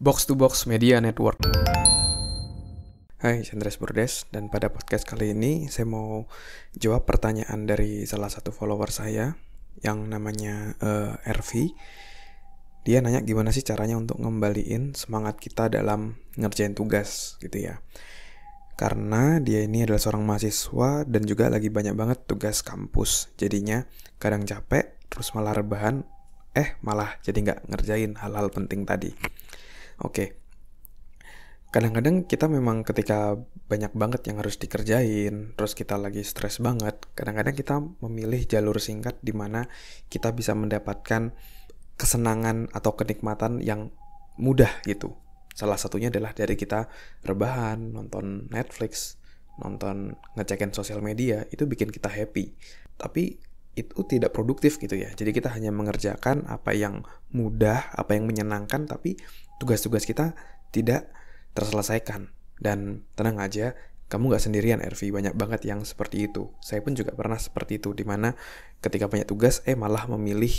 Box to Box Media Network. Hai, Chandres Burdes, dan pada podcast kali ini saya mau jawab pertanyaan dari salah satu follower saya yang namanya RV. Dia nanya gimana sih caranya untuk ngembaliin semangat kita dalam ngerjain tugas gitu ya. Karena dia ini adalah seorang mahasiswa dan juga lagi banyak banget tugas kampus. Jadinya kadang capek, terus malah rebahan, malah jadi nggak ngerjain hal-hal penting tadi. Oke. Kadang-kadang kita memang ketika banyak banget yang harus dikerjain, terus kita lagi stres banget, kadang-kadang kita memilih jalur singkat di mana kita bisa mendapatkan kesenangan atau kenikmatan yang mudah gitu. Salah satunya adalah dari kita rebahan, nonton Netflix, ngecekin sosial media, itu bikin kita happy. Tapi itu tidak produktif gitu ya. Jadi kita hanya mengerjakan apa yang mudah, apa yang menyenangkan, tapi tugas-tugas kita tidak terselesaikan. Dan tenang aja, kamu gak sendirian RV, banyak banget yang seperti itu. Saya pun juga pernah seperti itu, dimana ketika banyak tugas malah memilih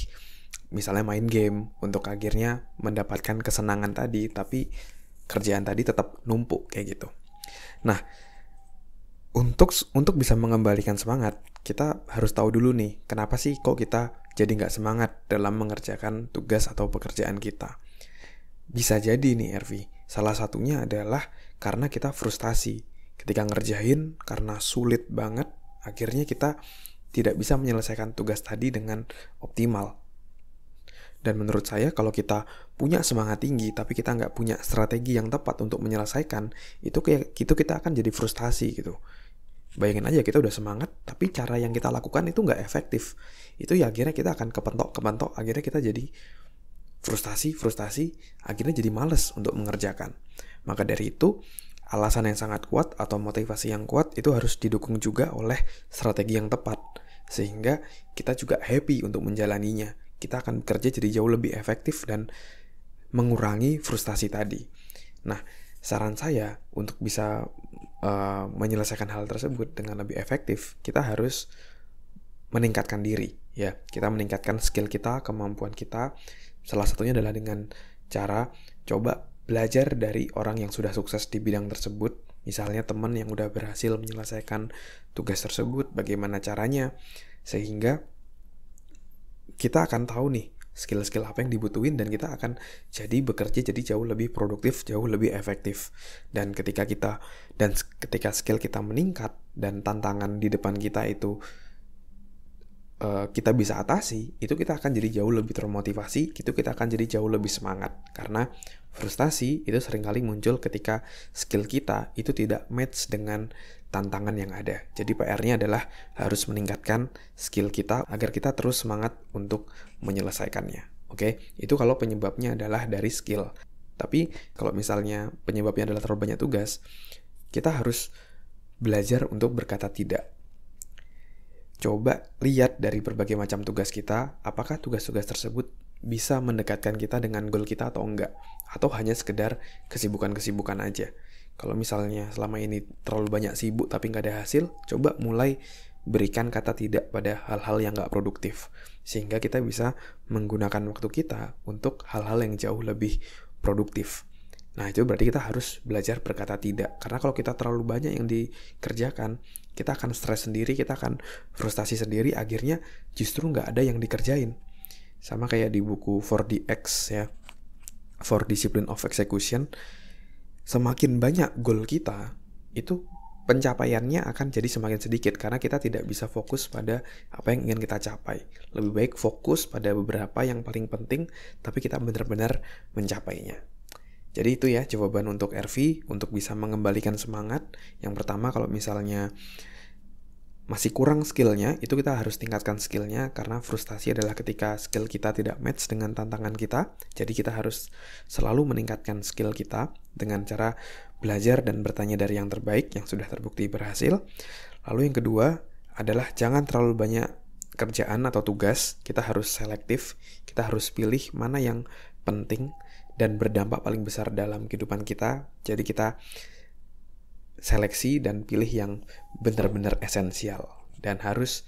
misalnya main game untuk akhirnya mendapatkan kesenangan tadi, tapi kerjaan tadi tetap numpuk kayak gitu. Nah, untuk bisa mengembalikan semangat, kita harus tahu dulu nih, kenapa sih kok kita jadi gak semangat dalam mengerjakan tugas atau pekerjaan kita. Bisa jadi nih RV, salah satunya adalah karena kita frustasi. Ketika ngerjain, karena sulit banget, akhirnya kita tidak bisa menyelesaikan tugas tadi dengan optimal. Dan menurut saya kalau kita punya semangat tinggi, tapi kita nggak punya strategi yang tepat untuk menyelesaikan, itu kita akan jadi frustasi gitu. Bayangin aja kita udah semangat, tapi cara yang kita lakukan itu nggak efektif. Itu ya akhirnya kita akan kepentok, akhirnya kita jadi frustasi, akhirnya jadi malas untuk mengerjakan. Maka dari itu, alasan yang sangat kuat atau motivasi yang kuat itu harus didukung juga oleh strategi yang tepat. Sehingga kita juga happy untuk menjalaninya. Kita akan bekerja jadi jauh lebih efektif dan mengurangi frustasi tadi. Nah, saran saya untuk bisa menyelesaikan hal tersebut dengan lebih efektif, kita harus meningkatkan diri. Ya, kita meningkatkan skill kita, kemampuan kita. Salah satunya adalah dengan cara coba belajar dari orang yang sudah sukses di bidang tersebut. Misalnya teman yang udah berhasil menyelesaikan tugas tersebut, bagaimana caranya. Sehingga kita akan tahu nih skill-skill apa yang dibutuhin dan kita akan jadi bekerja jadi jauh lebih produktif, jauh lebih efektif. Dan ketika skill kita meningkat dan tantangan di depan kita itu kita bisa atasi, itu kita akan jadi jauh lebih termotivasi, itu kita akan jadi jauh lebih semangat. Karena frustasi itu seringkali muncul ketika skill kita itu tidak match dengan tantangan yang ada. Jadi PR-nya adalah harus meningkatkan skill kita agar kita terus semangat untuk menyelesaikannya. Oke, itu kalau penyebabnya adalah dari skill. Tapi kalau misalnya penyebabnya adalah terlalu banyak tugas, kita harus belajar untuk berkata tidak. Coba lihat dari berbagai macam tugas kita, apakah tugas-tugas tersebut bisa mendekatkan kita dengan goal kita atau enggak, atau hanya sekedar kesibukan-kesibukan aja. Kalau misalnya selama ini terlalu banyak sibuk tapi nggak ada hasil, coba mulai berikan kata tidak pada hal-hal yang nggak produktif, sehingga kita bisa menggunakan waktu kita untuk hal-hal yang jauh lebih produktif. Nah, itu berarti kita harus belajar berkata tidak. Karena kalau kita terlalu banyak yang dikerjakan, kita akan stres sendiri, kita akan frustasi sendiri, akhirnya justru nggak ada yang dikerjain. Sama kayak di buku 4DX ya, 4 Discipline of Execution, semakin banyak goal kita, itu pencapaiannya akan jadi semakin sedikit karena kita tidak bisa fokus pada apa yang ingin kita capai. Lebih baik fokus pada beberapa yang paling penting, tapi kita benar-benar mencapainya. Jadi itu ya jawaban untuk RV untuk bisa mengembalikan semangat. Yang pertama, kalau misalnya masih kurang skillnya, itu kita harus tingkatkan skillnya, karena frustasi adalah ketika skill kita tidak match dengan tantangan kita. Jadi kita harus selalu meningkatkan skill kita dengan cara belajar dan bertanya dari yang terbaik yang sudah terbukti berhasil. Lalu yang kedua adalah jangan terlalu banyak kerjaan atau tugas. Kita harus selektif, kita harus pilih mana yang penting dan berdampak paling besar dalam kehidupan kita. Jadi kita seleksi dan pilih yang benar-benar esensial dan harus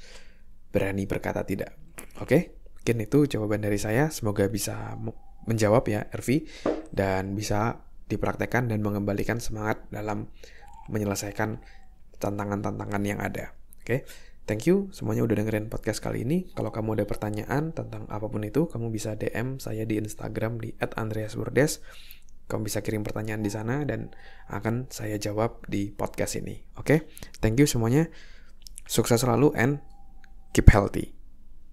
berani berkata tidak. Oke, mungkin itu jawaban dari saya. Semoga bisa menjawab ya RV, dan bisa dipraktekkan dan mengembalikan semangat dalam menyelesaikan tantangan-tantangan yang ada. Oke, thank you semuanya udah dengerin podcast kali ini. Kalau kamu ada pertanyaan tentang apapun itu, kamu bisa DM saya di Instagram di @andreasburdes. Kamu bisa kirim pertanyaan di sana dan akan saya jawab di podcast ini. Oke, thank you semuanya. Sukses selalu and keep healthy.